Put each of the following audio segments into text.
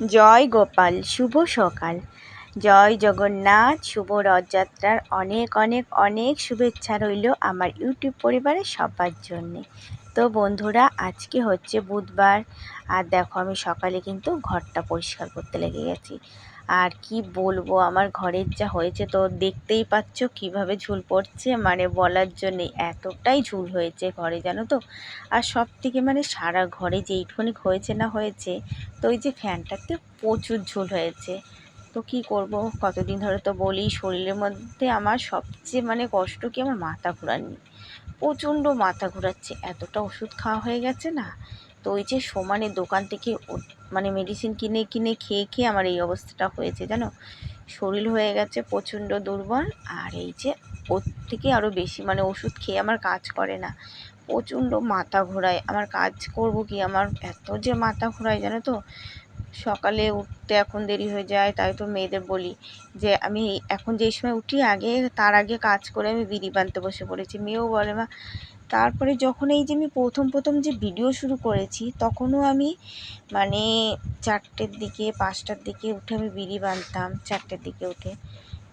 জয় গোপাল, শুভ সকাল। জয় জগন্নাথ, শুভ রথযাত্রার অনেক অনেক অনেক শুভেচ্ছা রইল আমার ইউটিউব পরিবারের সবার জন্যে। তো বন্ধুরা, আজকে হচ্ছে বুধবার, আর দেখো আমি সকালে কিন্তু ঘরটা পরিষ্কার করতে লেগে গেছি। আর কি বলবো, আমার ঘরের যা হয়েছে তো দেখতেই পাচ্ছ কিভাবে ঝুল পড়ছে, মানে বলার জন্যে এতটাই ঝুল হয়েছে ঘরে, জানো তো। আর সব থেকে মানে সারা ঘরে যেইটুখানি হয়েছে না হয়েছে, তো ওই যে ফ্যানটাতে প্রচুর ঝুল হয়েছে। তো কি করব, কতদিন ধরে তো বলি, শরীরের মধ্যে আমার সবচেয়ে মানে কষ্ট কি, আমার মাথা ঘোরানি, প্রচণ্ড মাথা ঘোরাচ্ছে, এতটা ওষুধ খাওয়া হয়ে গেছে না। তো ওই যে সমানে দোকান থেকে মানে মেডিসিন কিনে কিনে খেয়ে খেয়ে আমার এই অবস্থাটা হয়েছে, জানো। শরীর হয়ে গেছে প্রচণ্ড দুর্বল। আর এই যে ওর থেকে আরও বেশি মানে ওষুধ খেয়ে আমার কাজ করে না, প্রচণ্ড মাথা ঘোরায়। আমার কাজ করব কি, আমার এত যে মাথা ঘোরায়, জানো তো। সকালে উঠতে এখন দেরি হয়ে যায়, তাই তো মেয়েদের বলি যে আমি এখন যেই সময় উঠি, তার আগে কাজ করে আমি বিড়ি বানতে বসে পড়েছি। মেয়েও বলে, মা। তারপরে যখন এই যে আমি প্রথম যে ভিডিও শুরু করেছি, তখনও আমি মানে 4টের দিকে 5টার দিকে উঠে আমি বিড়ি বানতাম। 4টের দিকে উঠে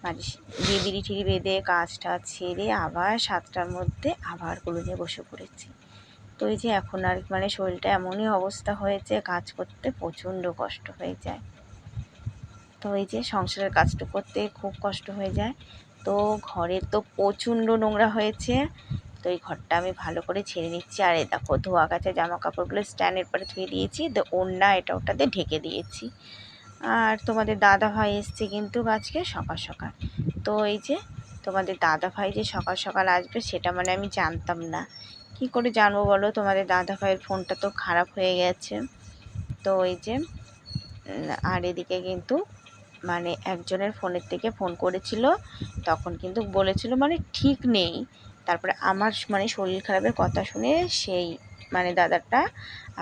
মানে দিয়ে বিড়ি ঠিড়ি বেঁধে কাজটা ছেড়ে আবার 7টার মধ্যে আবার কলুনে বসে পড়েছি। তো এই যে এখন আর মানে শরীরটা এমনই অবস্থা হয়েছে, কাজ করতে প্রচণ্ড কষ্ট হয়ে যায়। তো এই যে সংসারের কাজটা করতে খুব কষ্ট হয়ে যায়। তো ঘরে তো প্রচণ্ড নোংরা হয়েছে, তো এই ঘরটা আমি ভালো করে ছেড়ে নিচ্ছি। আর এই দেখো ধোয়া কাচা জামা কাপড়গুলো স্ট্যান্ডের পরে ধুয়ে দিয়েছি, তো ওড়না এটা ওটাতে ঢেকে দিয়েছি। আর তোমাদের দাদা ভাই এসছে কিন্তু আজকে সকাল সকাল। তো এই যে তোমাদের দাদা ভাই যে সকাল সকাল আসবে, সেটা মানে আমি জানতাম না। কি করে জানবো বলো, তোমাদের দাদা ভাইয়ের ফোনটা তো খারাপ হয়ে গেছে। তো এই যে আর এদিকে কিন্তু মানে একজনের ফোনের থেকে ফোন করেছিল, তখন কিন্তু বলেছিল মানে ঠিক নেই। তারপরে আমার মানে শরীর খারাপের কথা শুনে সেই মানে দাদাটা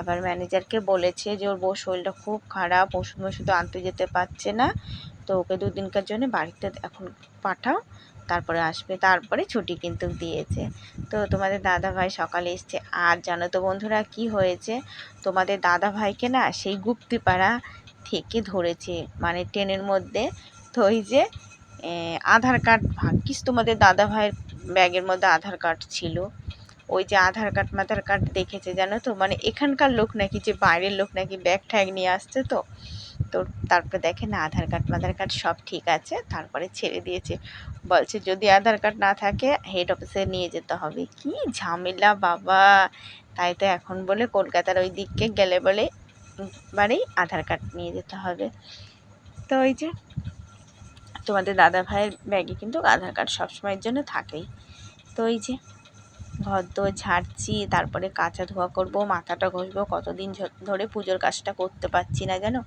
আবার ম্যানেজারকে বলেছে যে ওর বউ শরীরটা খুব খারাপ, ওষুধ আনতে যেতে পারছে না, তো ওকে 2 দিনকার জন্য বাড়িতে এখন পাঠাও, তারপরে আসবে। তারপরে ছুটি কিন্তু দিয়েছে। তো তোমাদের দাদা ভাই সকালে এসছে। আর জানো তো বন্ধুরা কি হয়েছে, তোমাদের দাদা ভাইকে না সেই গুপ্তিপাড়া থেকে ধরেছে, মানে ট্রেনের মধ্যে। তো ওই যে আধার কার্ড, ভাগ্যিস তোমাদের দাদা ভাইয়ের ব্যাগের মধ্যে আধার কার্ড ছিল। ওই যে আধার কার্ড দেখেছে, জানো তো, মানে এখানকার লোক নাকি, যে বাইরের লোক নাকি ব্যাগ ট্যাগ নিয়ে আসছে। তো তো তারপরে দেখে না আধার কার্ড সব ঠিক আছে, তারপরে ছেড়ে দিয়েছে। বলছে যদি আধার কার্ড না থাকে হেড অফিসে নিয়ে যেতে হবে। কি ঝামেলা বাবা। তাই তো এখন বলে কলকাতার ওই দিকে গেলে বলে বারেই আধার কার্ড নিয়ে যেতে হবে। তো ওই যে তোমাদের দাদা ভাইয়ের ব্যাগে কিন্তু আধার কার্ড সবসময়ের জন্য থাকেই। তো ওই যে ঘর দোর ঝাড়ছি, তারপরে কাচা ধোয়া করবো, মাথাটা ঘষবো। কতদিন ধরে পুজোর কাজটা করতে পারছি না, জানো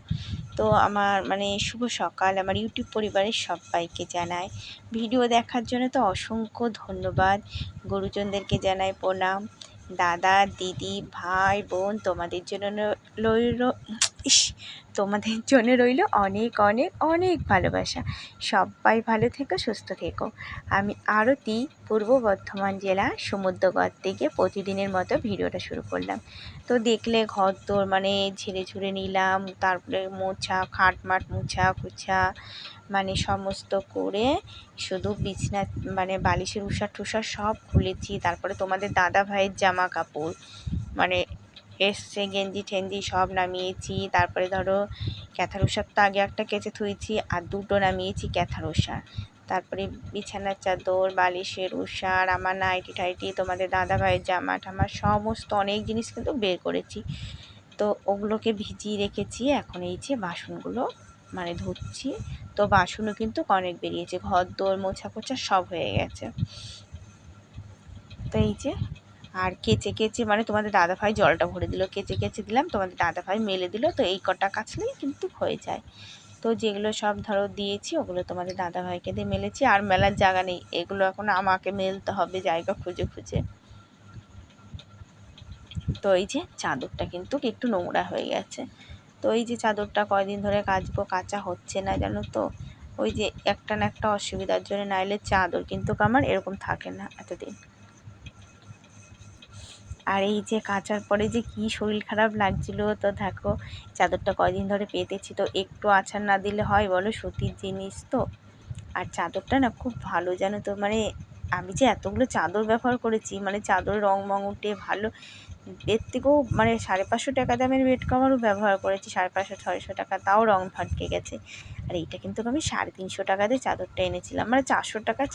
তো। আমার মানে শুভ সকাল আমার ইউটিউব পরিবারের সবাইকে জানাই। ভিডিও দেখার জন্য তো অসংখ্য ধন্যবাদ। গুরুজনদেরকে জানাই প্রণাম। দাদা দিদি ভাই বোন, তোমাদের জন্য রইল ইস তোমাদের জন্য রইল অনেক অনেক অনেক ভালোবাসা। সবাই ভালো থেকো, সুস্থ থেকো। আমি আরতি, পূর্ব বর্ধমান জেলা সমুদ্রগড় থেকে প্রতিদিনের মতো ভিডিওটা শুরু করলাম। তো দেখলে ঘর তোর মানে ঝেড়ে ঝুড়ে নিলাম, তারপরে মোছা খাটমাট মুছা কুছা মানে সমস্ত করে, শুধু বিছনা মানে বালিশের উষা টুষা সব খুলেছি। তারপরে তোমাদের দাদা ভাইয়ের জামা কাপড় মানে এসছে, গেঞ্জি ঠেঞ্জি সব নামিয়েছি। তারপরে ধরো ক্যাথার উষার তো আগে একটা কেচে থুয়েছি, আর 2টো নামিয়েছি ক্যাথার উষার। তারপরে বিছানার চাদর, বালিশের উষার, আমার নাইটি টাইটি, তোমাদের দাদা ভাইয়ের জামা টামা সমস্ত অনেক জিনিস কিন্তু বের করেছি। তো ওগুলোকে ভিজিয়ে রেখেছি। এখন এই যে বাসনগুলো মানে ধুচ্ছি। তো বাসনও কিন্তু অনেক বেরিয়েছে, ঘর দোর মোছা পোছা সব হয়ে গেছে। তো এই যে আর কেচে কেচে মানে তোমাদের দাদাভাই জলটা ভরে দিল, কেচে কেচে দিলাম, তোমাদের দাদাভাই মেলে দিল। তো এই কটা কাচলেই কিন্তু হয়ে যায়। তো যেগুলো সব ধরো দিয়েছি, ওগুলো তোমাদের দাদাভাইকে দিয়ে মেলেছি। আর মেলার জায়গা নেই, এগুলো এখন আমাকে মেলতে হবে জায়গা খুঁজে খুঁজে। তো এই যে চাদরটা কিন্তু একটু নোংরা হয়ে গেছে। তো এই যে চাদরটা কয়দিন ধরে কাচবো, কাচা হচ্ছে না, জানো তো। ওই যে একটা না একটা অসুবিধার জন্য, নাইলে চাদর কিন্তু আমার এরকম থাকে না এতদিন। আর এই যে কাচার পরে যে কি শরীর খারাপ লাগছিল। তো দেখো চাদরটা কয়দিন ধরে পেতেছি, তো একটু আছাড় না দিলে হয় বলো, সুতির জিনিস তো। আর চাদরটা না খুব ভালো জানো তো, মানে আমি যে এতগুলো চাদর ব্যবহার করেছি, মানে চাদরের রং মং উঠে ভালো, এর থেকেও মানে 550 টাকা দামের বেড কভারও ব্যবহার করেছি, 550-600 টাকা, তাও রং ফাটকে গেছে। আর এইটা কিন্তু আমি 350 টাকা দিয়ে চাদরটা এনেছিলাম, মানে 400 টাকায়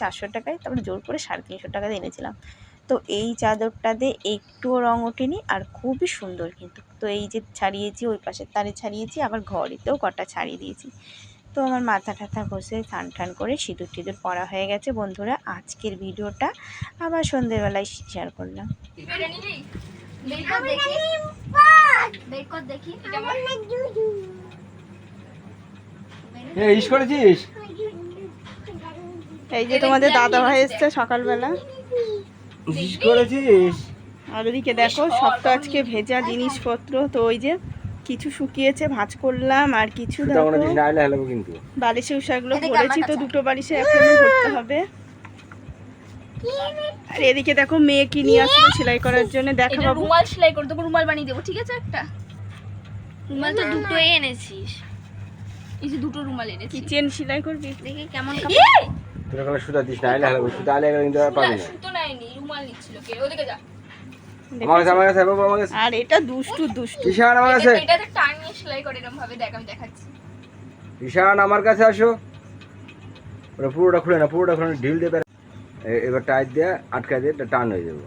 তারপরে জোর করে 350 টাকা দিয়ে এনেছিলাম। তো এই চাদরটাতে একটুও রং ওঠেনি আর খুবই সুন্দর কিন্তু। তো এই যে ছাড়িয়েছি, ওই পাশের তারে ছাড়িয়েছি, আবার ঘরেতেও কটা ছাড়িয়ে দিয়েছি। তো আমার মাথা টাথা ঘষে স্নান টান করে সিঁদুর টিঁদুর পরা হয়ে গেছে। বন্ধুরা আজকের ভিডিওটা আবার সন্ধ্যেবেলায় শেয়ার করলাম। এই যে তোমাদের দাদা ভাই এসছে সকালবেলা, আর ওদিকে দেখো সব তো আজকে ভেজা জিনিসপত্র। তো ওই যে কিছু শুকিয়েছে ভাঁজ করলাম, আর কিছু দেখো বালিশে উষাগুলো ভরেছি, তো দুটো বালিশে এখনো ভরতে হবে। আর এদিকে দেখো মেয়ে কি নিয়ে আসলো সেলাই করার জন্য, দেখাবো। রুমাল সেলাই করে দেবো, রুমাল বানিয়ে দেবো, ঠিক আছে? একটা রুমাল তো দুটোই এনেছিস, এই যে দুটো রুমাল এনেছি। কিচেন সেলাই করবি, দেখি কেমন তোরা কোনো সুতা দিস না, আইলে হালাবো, সুতা আইলে কিন্তু আর পাবি না। সুতো নাইনি, রুমাল নিচ্ছিল কে? ওদিকে যা। আমার কাছে বাবা, আমার কাছে। আর এটা দুষ্টু ঈশান আমার কাছে, এটাতে টান নিয়ে সেলাই করে এরকম ভাবে, দেখ আমি দেখাচ্ছি। ঈশান আমার কাছে আসো। ওরা পুরোটা খুলে না, পুরোটা খুলে ঢিল দিয়ে এবার টাইট দিয়ে আটকা দিয়ে টান হয়ে যাবো।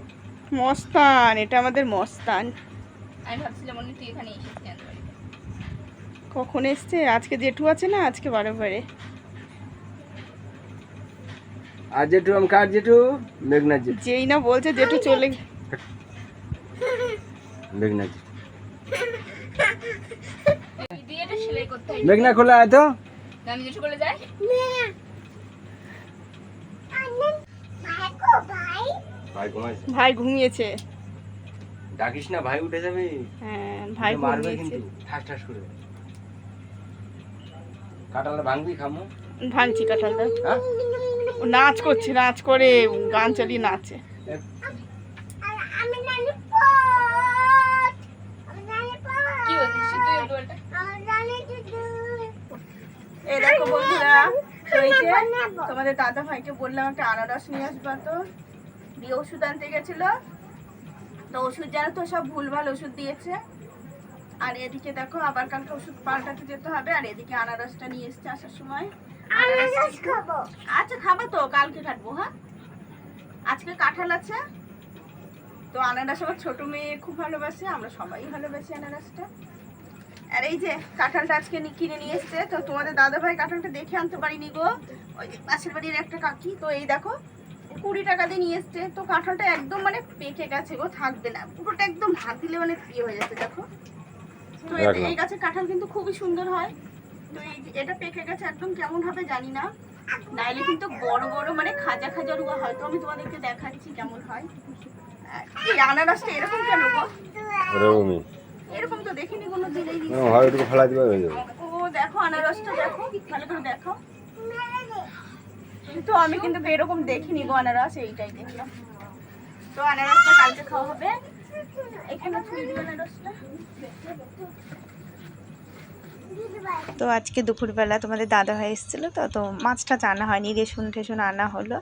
মস্তান, এটা আমাদের মস্তান। আমি ভাবছিলাম মনে তুই এখানে এসেছিস। কখন এসছে? আজকে জেঠু আছে না, আজকে বারে। আর জেঠু আমি কার জেঠু? মেঘনা জেঠু। যেই না বলছে জেঠু চলে মেঘনা জেঠু। দিদি এটা সেলাই করতে হয়। মেঘনা খোলা আয় তো। আমি জেঠু বলে যাই। ভাই ঘুমিয়েছে। ডাকিস না, ভাই উঠে যাবে। হ্যাঁ ভাই মারবে ঘুমিয়েছে। কিন্তু ঠাস ঠাস করে। কাঁঠালটা ভাঙবি, খামু? ভাঙছি কাঁঠালটা। হ্যাঁ? ও নাচ করছে, নাচ করে গান চালিয়ে নাচে। কি বলছিস তুই? রুমালটা এই দেখো বন্ধুরা, তো এই যে তোমাদের দাদা ভাইকে বললাম একটা আনারস নিয়ে আসবা, তো দিয়ে ওষুধ আনতে গেছিল। তো ওষুধ জানো তো সব ভুলভাল ওষুধ দিয়েছে। আর এদিকে দেখো আবার কালকে ওষুধ পাল্টাতে যেতে হবে। আর এদিকে আনারসটা নিয়ে এসছে আসার সময়। আচ্ছা খাবো তো, কালকে কাটবো। হ্যাঁ আজকে কাঁঠাল আছে। তো আনারস আমার ছোট মেয়ে খুব ভালোবাসে, আমরা সবাই ভালোবাসি আনারসটা। আর এই যে কাঁঠালটা আজকে কিনে নিয়ে এসছে। তো তোমাদের দাদা ভাই কাঁঠালটা দেখে আনতে পারিনি গো, ওই যে পাশের বাড়ির একটা কাকি। তো এই দেখো 20 টাকা দিয়ে নিয়ে এসছে। তো কাঁঠালটা একদম মানে পেকে গেছে গো, থাকবে না, পুরোটা একদম হাত দিলে মানে ইয়ে হয়ে যাচ্ছে দেখো। তো এই গাছের কাঁঠাল কিন্তু খুবই সুন্দর হয়। তো এটা পেকে গেছে একদম, কেমন হবে জানি না। নাইলে কিন্তু বড় বড় মানে খাজা খাজা রুয়া হয়। তো আমি তোমাদেরকে দেখাচ্ছি কেমন হয়। এই আনারসটা এরকম কেন গো? এরকম তো দেখিনি কোনো দিনেই। ও দেখো আনারসটা দেখো, ভালো করে দেখো। তো আমি কিন্তু এরকম দেখিনি গো আনারস, এইটাই দেখলাম। তো আনারসটা কালকে খাওয়া হবে। এখানে ছুঁয়ে দিও আনারসটা। তো আজকে দুপুরবেলা তোমাদের দাদা ভাই এসেছিলো, তো মাছটা আনা হয়নি, রেশন টেশন আনা হলো।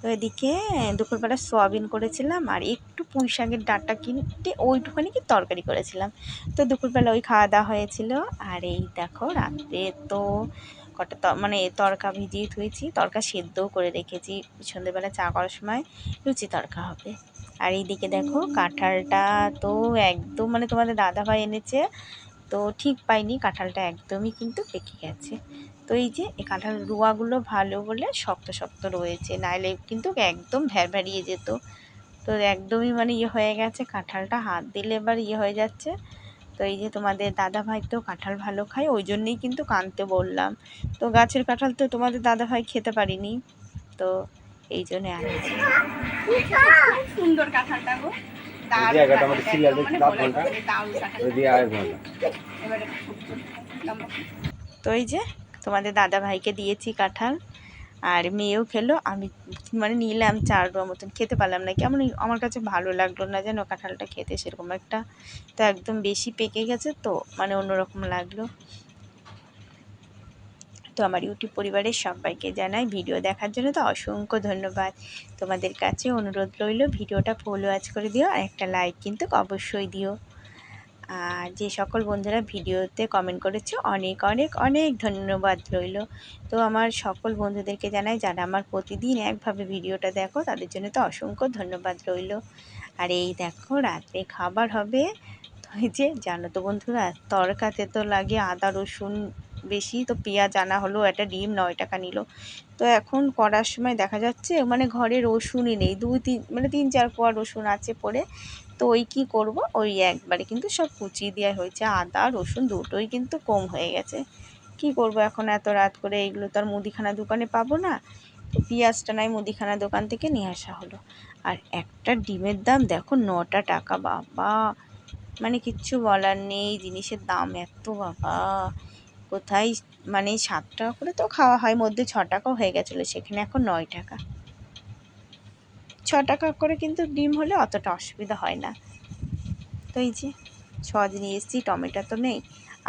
তো এদিকে দুপুরবেলা সোয়াবিন করেছিলাম, আর একটু পুঁই শাকের ডাঁটা কিনতে ওইটুখানি কি তরকারি করেছিলাম। তো দুপুরবেলা ওই খাওয়া দাওয়া হয়েছিল। আর এই দেখো রাত্রে তো কটা মানে তরকা ভিজিয়ে ধুয়েছি, তরকা সেদ্ধও করে রেখেছি, সন্ধ্যেবেলা চা করার সময় লুচি তরকা হবে। আর এইদিকে দেখো কাঁঠালটা তো একদম মানে তোমাদের দাদা ভাই এনেছে, তো ঠিক পাইনি, কাঁঠালটা একদমই কিন্তু পেকে গেছে। তো এই যে এই কাঁঠাল রুয়াগুলো ভালো বলে শক্ত শক্ত রয়েছে, নাইলে কিন্তু একদম ভ্যাড়িয়ে যেত। তো একদমই মানে ইয়ে হয়ে গেছে, কাঁঠালটা হাত দিলে এবার ইয়ে হয়ে যাচ্ছে। তো এই যে তোমাদের দাদা ভাই তো কাঁঠাল ভালো খায়, ওই জন্যই কিন্তু কানতে বললাম। তো গাছের কাঁঠাল তো তোমাদের দাদা ভাই খেতে পারিনি, তো এই জন্য আনছি। সুন্দর কাঁঠালটা গো, তো এই যে তোমাদের দাদা ভাইকে দিয়েছি কাঁঠাল। আর মেয়েও খেলো, আমি মানে নিলাম 4 ডোয়া মতন, খেতে পারলাম না, কেমন আমার কাছে ভালো লাগলো না যেন কাঁঠালটা খেতে সেরকম একটা, তো একদম বেশি পেকে গেছে তো মানে অন্যরকম লাগলো। তো আমার ইউটিউব পরিবারের সবাইকে জানাই ভিডিও দেখার জন্য তো অসংখ্য ধন্যবাদ। তোমাদের কাছে অনুরোধ রইল ভিডিওটা ফলো ওয়াচ করে দিও আর একটা লাইক কিন্তু অবশ্যই দিও। আর যে সকল বন্ধুরা ভিডিওতে কমেন্ট করেছো অনেক অনেক অনেক ধন্যবাদ রইল। তো আমার সকল বন্ধুদেরকে জানাই যারা আমার প্রতিদিন একভাবে ভিডিওটা দেখো তাদের জন্য তো অসংখ্য ধন্যবাদ রইল। আর এই দেখো রাত্রে খাবার হবে। তো এই যে জানো তো বন্ধুরা, তরকাতে তো লাগে আদা রসুন বেশি, তো পেঁয়াজ আনা হলো, একটা ডিম 9 টাকা নিল। তো এখন করার সময় দেখা যাচ্ছে মানে ঘরে রসুনই নেই, 3-4 কোয়া রসুন আছে পড়ে। তো ওই কী করব, ওই একবারে কিন্তু সব কুচিয়ে দেওয়া হয়েছে, আদা রসুন দুটোই কিন্তু কম হয়ে গেছে। কি করব এখন এত রাত করে, এইগুলো তো আর মুদিখানা দোকানে পাবো না। তো পেঁয়াজটা নয় মুদিখানা দোকান থেকে নিয়ে আসা হলো। আর একটা ডিমের দাম দেখো 9 টাকা, বাবা মানে কিচ্ছু বলার নেই, জিনিসের দাম এত বাবা। কোথায় মানে 7 টাকা করে তো খাওয়া হয়, মধ্যে 6 টাকাও হয়ে গেছিলো, সেখানে এখন 9 টাকা। 6 টাকা করে কিন্তু ডিম হলে অতটা অসুবিধা হয় না। তো এই যে সজ নিয়ে এসেছি, টমেটো তো নেই।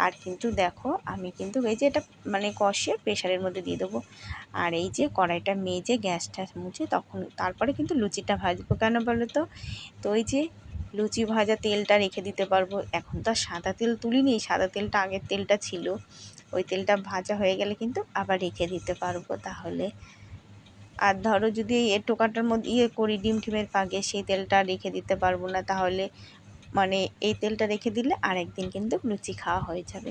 আর কিন্তু দেখো আমি কিন্তু এই যে এটা মানে কষে প্রেশারের মধ্যে দিয়ে দেবো। আর এই যে কড়াইটা মেজে গ্যাসটা মুছে তখন তারপরে কিন্তু লুচিটা ভাজবো, কেন বলো তো? তো ওই যে লুচি ভাজা তেলটা রেখে দিতে পারবো, এখন তো আর সাদা তেল তুলিনি, সাদা তেলটা আগের তেলটা ছিল, ওই তেলটা ভাজা হয়ে গেলে কিন্তু আবার রেখে দিতে পারবো তাহলে। আর ধরো যদি এই টোকাটার মধ্যে করি ডিম টিমের পাগে, সেই তেলটা রেখে দিতে পারবো না, তাহলে মানে এই তেলটা রেখে দিলে আরেকদিন কিন্তু লুচি খাওয়া হয়ে যাবে।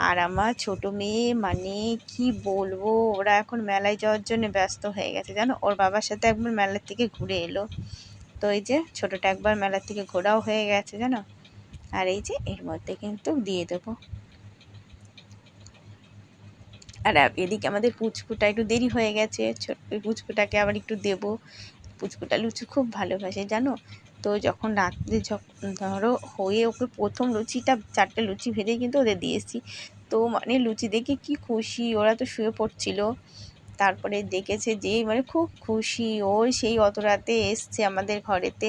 আর আমার ছোট মেয়ে মানে কি বলবো, ওরা এখন মেলায় যাওয়ার জন্য ব্যস্ত হয়ে গেছে জানো, ওর বাবার সাথে একবার মেলার থেকে ঘুরে এলো। তো এই যে ছোটোটা একবার মেলার থেকে ঘোরাও হয়ে গেছে জানো। আর এই যে এর মধ্যে কিন্তু দিয়ে দেবো। আর এদিকে আমাদের পুচকুটা একটু দেরি হয়ে গেছে, ওই পুচকুটাকে আবার একটু দেবো। পুচকুটা লুচি খুব ভালোবাসে জানো। তো যখন রাত্রে যখন ধরো হয়ে ওকে প্রথম লুচিটা 4টে লুচি ভেজেই কিন্তু ওদের দিয়েছি। তো মানে লুচি দেখে কি খুশি, ওরা তো শুয়ে পড়ছিল, তারপরে দেখেছে যে মানে খুব খুশি, ও সেই অত রাতে এসছে আমাদের ঘরেতে,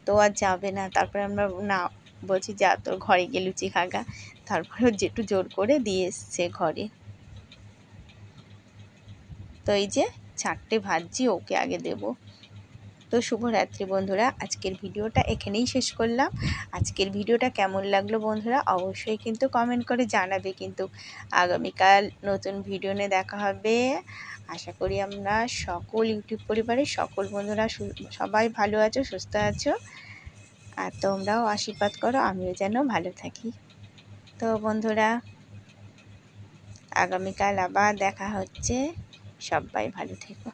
তো আর যাবে না। তারপরে আমরা না বলছি যা তোর ঘরে গিয়ে লুচি খাগা, তারপরে ও একটু জোর করে দিয়ে এসছে ঘরে। তো এই যে 4টে ভাজছি, ওকে আগে দেবো। তো শুভরাত্রি বন্ধুরা, আজকের ভিডিওটা এখানেই শেষ করলাম। আজকের ভিডিওটা কেমন লাগলো বন্ধুরা অবশ্যই কিন্তু কমেন্ট করে জানাবে কিন্তু। আগামীকাল নতুন ভিডিও নিয়ে দেখা হবে। আশা করি আমরা সকল ইউটিউব পরিবারের সকল বন্ধুরা সবাই ভালো আছো, সুস্থ আছো, আর তোমরাও আশীর্বাদ করো আমিও যেন ভালো থাকি। তো বন্ধুরা আগামীকাল আবার দেখা হচ্ছে, সবাই ভালো থেকো।